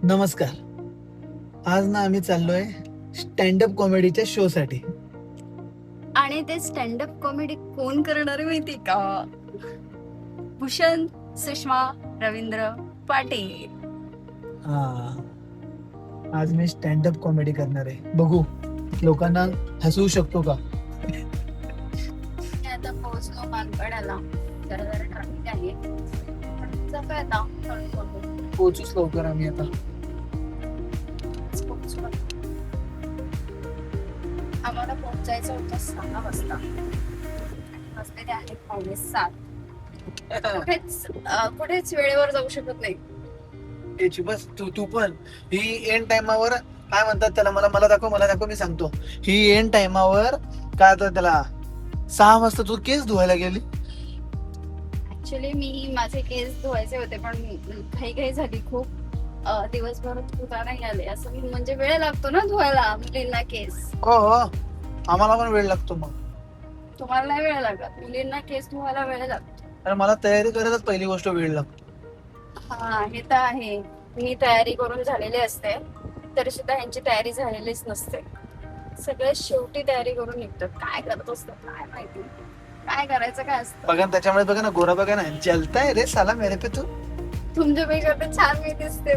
नमस्कार. आज ना आम्ही चाललोय स्टँडअप कॉमेडीच्या शो साठी. आणि ते स्टँडअप कॉमेडी कोण करणार आहे माहिती का? भूषण, सुषमा, रवींद्र पाटील. हा, आज मी स्टँडअप कॉमेडी करणार आहे. बघू लोकांना हसवू शकतो का. मी आता पोहोचलो मानपाड्याला. जरा जरा ट्रॅफिक आहे, पण जातोय आता हळूहळू. पोहोचूच लवकर आम्ही आता. पोहोचलो. आम्हाला पोहोचायचं होतं 6 वाजता. वाजलेले आहेत 6:45. कुठेच वेळेवर जाऊ शकत नाही. याची बस तू पण ही एंड टाइमावर काय म्हणतात त्याला, मला दाखव मी सांगतो. ही एंड टाइमावर काय तर त्याला 6 वाजता तू केस धुवायला गेली. ऍक्च्युली मी माझे केस धुवायचे होते, पण घाई झाली खूप. दिवसभर धुता नाही आले. असं म्हणजे वेळ लागतो ना धुवायला मुलींना केस. हो आम्हाला पण वेळ लागतो. मग तुम्हाला नाही वेळ लागत, मुलींना केस धुवायला वेळ लागतो. अरे मला तयारी करायलाच पहिली गोष्ट वेळ लागतो. हा, हे तर आहे. मी तयारी करून झालेली असते, तरी सुद्धा ह्यांची तयारी झालेलीच नसते. सगळे शेवटी तयारी करून निघतात. काय करत असतात काय माहिती, काय करायचं काय असतं. बघा ना, त्याच्यामुळे बघा ना, गोरा बघा ना, जलताय रे साला मेरे पे तू. तुमच्यापेक्षा तर छान मी दिसते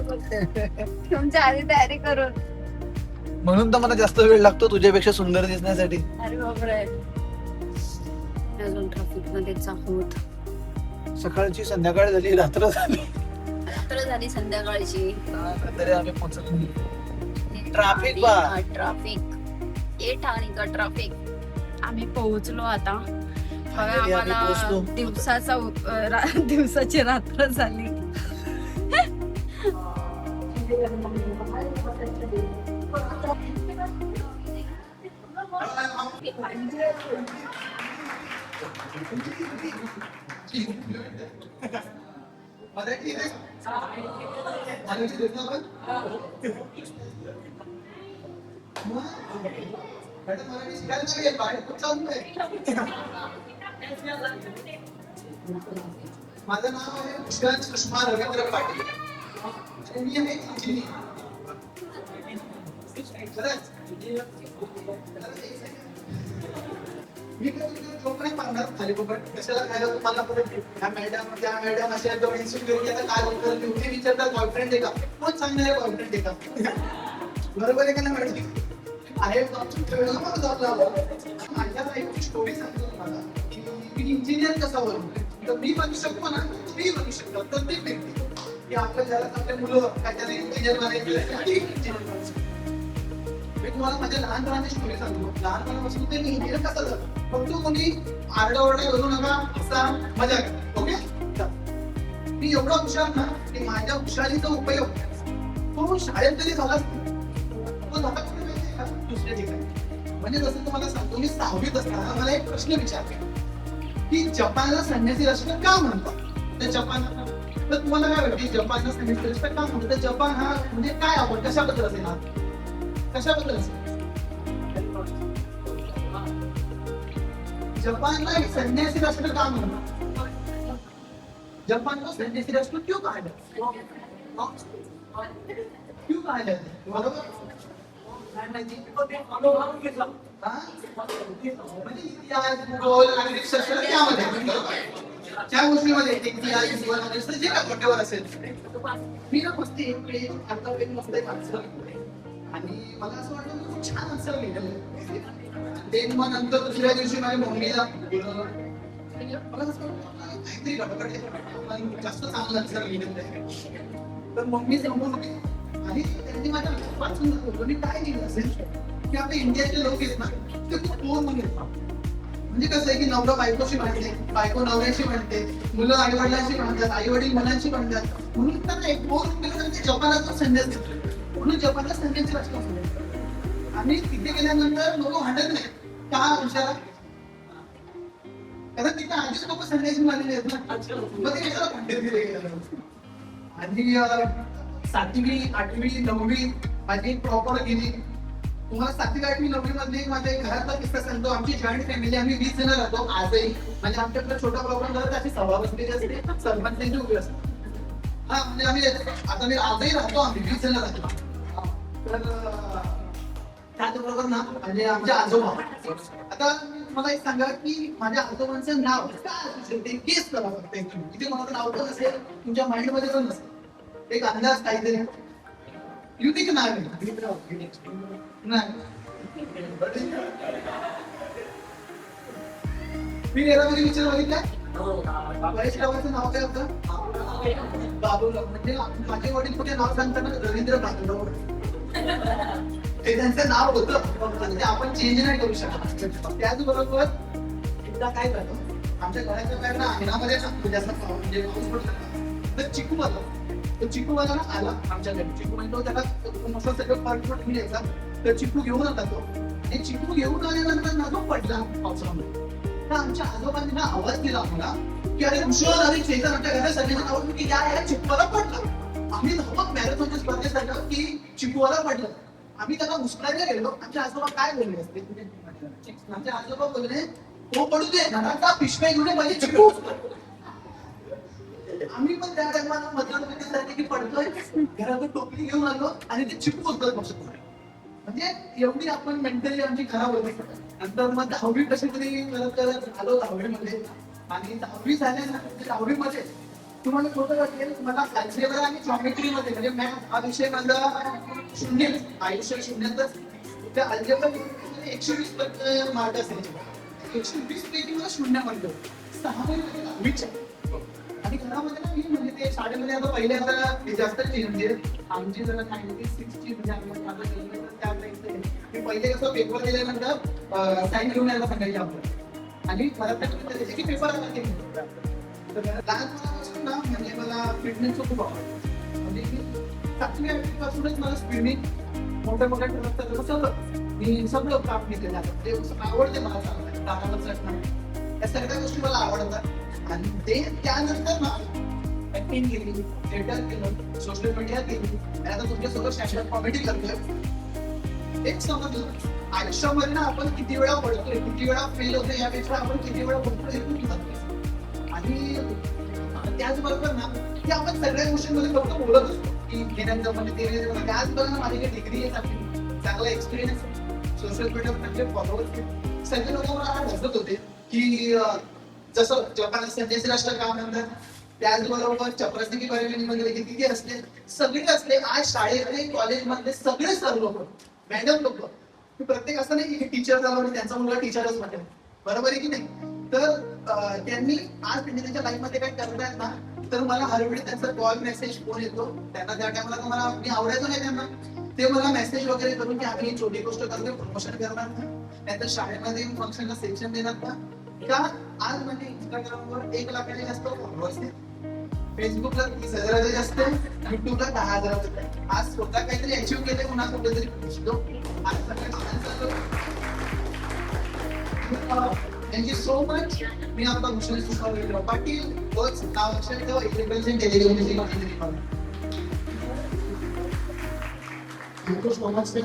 तुमच्या आधी तयारी करून. म्हणून तर मला जास्त वेळ लागतो तुझ्यापेक्षा सुंदर दिसण्यासाठी. अरे बापरे, अजून ट्रॅफिक मध्येच आहोत. सकाळची संध्याकाळ झाली, रात्र झाली, रात्र झाली संध्याकाळची. तरी आम्ही पोहोचलो. ट्रॅफिक बा, ट्रॅफिक ए ठाणे का ट्रॅफिक. आम्ही पोहोचलो आता. बघा, आम्ही आम्हाला पोहोचलो. दिवसाची रात्र झाली. माझं नाव आहे भूषण सुषमा रवींद्र पाटील. मी आहे इंजिनियर. मी जोक नाही मारणार खाली फुकट. कशाला खायला तुम्हाला परत ह्या मॅडम त्या मॅडम अशा दोन इन्सिक्युरिटी आता काय बोलतात ते विचारतात. बॉयफ्रेंड आहे का? कोण सांगणार आहे बॉयफ्रेंड आहे का? बरोबर आहे का नाही मॅडम? आहे माझ्या लाईफची स्टोरी सांगतो तुम्हाला की मी इंजिनियर कसा बनतो. तर मी बनू शकतो ना, मी बनू शकतो प्रत्येक व्यक्ती की आपल्या ज्याला आपल्या मुलं काहीतरी इंजिनियर बनायचे. मी तुम्हाला माझ्या लहानपणाची स्टोरी सांगतो. लहानपणापासून ते मी इंजिनियर कसं झालं. फक्त कोणी आरडाओरडा करू नका, असा मजा करा. ओके, मी एवढा हुशार ना की माझ्या हुशारीचा उपयोग तो शाळेत तरी झालाच तो झाला दुसऱ्या ठिकाणी. म्हणजे जसं तुम्हाला सांगतो, मी 6वीत असताना मला एक प्रश्न विचारला की जपानला संन्यासी राष्ट्र का म्हणतात. तर जपान, तर तुम्हाला काय वाटते जपानला संन्यासी राष्ट्र का म्हणतात. तर जपान हा म्हणजे काय, आपण कशाबद्दल असेल, हा कशाबद्दल असेल. जपानला एक संन्यासी राष्ट्र का म्हणतात. जपान को संन्यासी राष्ट्र क्यों कहा जाता है, क्यों कहा जाता है. बरोबर. म्हणजे इतिहास, भूगोल आणि शास्त्र त्यामध्ये त्या गोष्टीमध्ये इतिहास, भूगोल आणि शास्त्र जे काय मोठ्यावर असेल. मी ना मस्त एक पेज अर्धा पेज मस्त एक आन्सर आणि मला असं वाटलं खूप छान आन्सर लिहिलं. ते मग नंतर दुसऱ्या दिवशी माझ्या मम्मीला मला असं वाटलं काहीतरी गडबड आहे, जास्त चांगलं आन्सर लिहिलं आहे. तर मम्मी समोर होती आणि त्यांनी माझ्या वाचून दाखवलं मी काय लिहिलं असेल की आपले इंडियाचे लोक आहेत ना ते खूप बोर म्हणून येतात. म्हणजे कसं आहे की नवरा बायकोशी म्हणते, बायको नवऱ्याशी म्हणते, मुलं आई वडिलांशी म्हणतात, आई वडील मुलांशी म्हणतात. म्हणून त्यांना एक बोर केलं ते जपानला संन्यास देतो. म्हणून जपानला संन्यासी राष्ट्र म्हणतात. आणि तिथे गेल्यानंतर लोक भांडत नाही का विचारा, कारण तिथे आधीच लोक संन्यासी झालेले आहेत ना, मग ते कशाला भांडत दिले गेलं. आणि 7वी 8वी 9वी माझी प्रॉपर गेली. तुम्हाला 7वी 8वी 9वी मध्ये माझ्या घरातला किस्सा सांगतो. आमची जॉईंट फॅमिली, आम्ही 20 जण राहतो आजही. म्हणजे आमच्याकडे छोटा प्रॉब्लेम झाला त्याची सभा बसलेली असते, सरपंचांची उभी असते. हा म्हणजे आम्ही आता मी आजही राहतो, आम्ही 20 जण राहतो. तर त्याचबरोबर ना म्हणजे आमचे आजोबा. आता मला एक सांगा की माझ्या आजोबांचं नाव काय असू शकते, गेस करा फक्त. इथे कोणाचं नाव पण असेल तुमच्या माइंड मध्ये पण नसेल, एक अंदाज काहीतरी युनिक नाव आहे. नाही मी यामध्ये विचार बघितला, महेश रावांचं नाव काय होतं? बाबूराव. म्हणजे माझे वडील कुठे नाव सांगताना रवींद्र बाबूराव ते त्यांचं नाव होतं, ते आपण चेंज नाही करू शकत. त्याचबरोबर एकदा काय झालं, आमच्या घराच्या बाहेर ना अंगणामध्ये म्हणजे असं म्हणजे पाऊस पडला ना, तर चिकू आला. तो चिकूवाला ना आला आमच्या घरी. चिकू म्हणजे तो त्याला मस्त सगळं फळ घेऊन यायचा, तर चिकू घेऊन होता तो. आणि चिकू घेऊन आल्यानंतर ना तो पडला पावसामध्ये. तर आमच्या आजोबांनी ना आवाज दिला आम्हाला की अरे उशीर झाली, चेतन आमच्या घरात सगळ्यांना आवडलं की या चिकूवाला पडलं. आम्ही धावत मॅरेथॉनच्या स्पर्धेत की चिकूवाला पडलं. आम्ही त्याला उचलायला गेलो. आमचे आजोबा काय बोलले असते, आमचे आजोबा बोलले तो पडू दे, घराचा पिशव्या घेऊन माझी चिकू. आम्ही पण त्या टायमाला मतदान की पडतोय, घरातून टोपली घेऊन आलो आणि ते चिकू उचलत बसतो. म्हणजे एवढी आपण मेंटली आमची खराब होती. नंतर मग 10वी कशी तरी करत आलो 10वीमध्ये. आणि 10वी झाल्यानंतर 10वीमध्ये तुम्हाला खोटं वाटेल, मला अल्जेब्रा आणि जॉमेट्री मध्ये म्हणजे मॅथ हा विषय माझा शून्य, आयुष्य शून्यातच. त्या अल्जेब्रा 120 मार्क असायचे, 120 पैकी मला शून्य म्हणतो 6वीच्या. आणि घरामध्ये ना मी म्हणजे ते शाळेमध्ये आता पहिले आता जास्त म्हणजे आमची जरा 96ची म्हणजे त्या मी पहिले कसं पेपर दिल्यानंतर साईन घेऊन यायला सांगायचे आपल्याला. आणि मला त्याचे की पेपर आला की लहानपणापासून ना म्हणजे मला फिटनेसचं खूप आवडतं. म्हणजे मी 7वी 8वी पासूनच मला स्विमिंग, मोठ्या मोठ्या ठरवतात सगळं मी सगळं काम केलं. ते आवडते मला चालणं, चढणं, या सगळ्या गोष्टी मला आवडतात. आणि ते त्यानंतर ना ऍक्टिंग केली, थिएटर केलं, सोशल मीडिया केली, आणि आता तुमच्यासोबत स्टँडअप कॉमेडी करतोय. एक समजलं आयुष्यामध्ये ना आपण किती वेळा पडतोय, किती वेळा फेल होतोय, यापेक्षा आपण किती वेळा पडतोय हे जातोय. आणि त्याचबरोबर ना की आपण सगळ्या गोष्टींमध्ये फक्त बोलत असतो की घेण्याचं म्हणजे ते. त्याचबरोबर ना माझी काही डिग्री आहे, चांगला एक्सपिरियन्स आहे, सोशल मीडियावर चांगले फॉलोअर्स, सगळे लोक मला हसत होते की जसं जपान संदेश राष्ट्र काम म्हणतात, त्याचबरोबर चपरासी मध्ये किती असले, सगळे असले. आज शाळेतले कॉलेजमधले सगळे सर लोक, मॅडम लोक, प्रत्येक असं नाही की टीचर झाला आणि त्यांचा मुलगा टीचरच म्हटलं, बरोबर आहे की नाही. तर त्यांनी आज त्यांच्या लाईफ मध्ये काय करतायत ना, तर मला हरवेळी त्यांचा कॉल मेसेज फोन येतो. त्यांना त्या टायमाला मला मी आवडायचो नाही त्यांना, ते मला मेसेज वगैरे करून की आम्ही छोटी गोष्ट करतोय, प्रमोशन करणार ना, नाहीतर शाळेमध्ये फंक्शनला सेक्शन देणार का. आज म्हणजे इंस्टाग्रामवर 1 लाखाने जास्त फॉलोअर्स आहेत, फेसबुकला 30,000 जास्त, युट्यूबला 10,000. आज स्वतः काहीतरी अचीव्ह केले, पुन्हा कुठेतरी पोहोचलो. Thank you so much. मी आपला भूषण सुखावलेलो पाटील, तोच नाव लक्षात ठेवा, represent television thank you so much.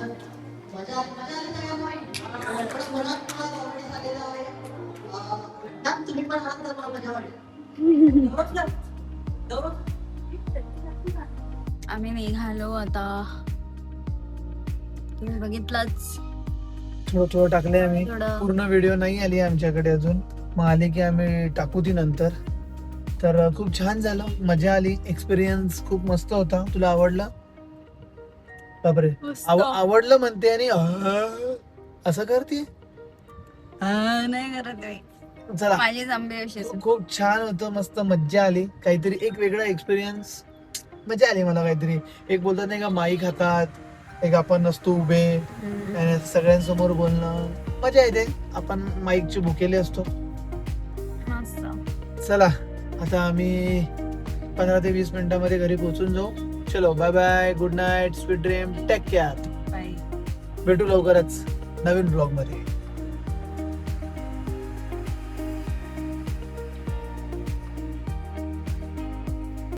तुम्ही पण आम्ही निघालो आता, तुम्ही बघितलंच. थोडं टाकले आम्ही, थोडं. पूर्ण व्हिडिओ नाही आली आमच्याकडे अजून, मग आली की आम्ही टाकू ती नंतर. तर खूप छान झालं, मजा आली, एक्सपिरियन्स खूप मस्त होता. तुला आवडला? बापरे, आवडलं म्हणते आणि असं करते. नाही करत आहे. चला, माझी जांभे अशी खूप छान होतं, मस्त मज्जा आली. काहीतरी एक वेगळा एक्सपिरियन्स, मजा आली मला. काहीतरी एक बोलतात नाही का, माईक हातात, एक आपण नसतो उभे आणि सगळ्यांसमोर बोलणं, मजा येते. आपण माईकचे भुकेले असतो. चला, आता आम्ही 15 ते 20 मिनिटांमध्ये घरी पोहोचून जाऊ. चलो, bye bye, good night, sweet dream, take care. Bye. भेटू लवकरच नवीन ब्लॉग मध्ये.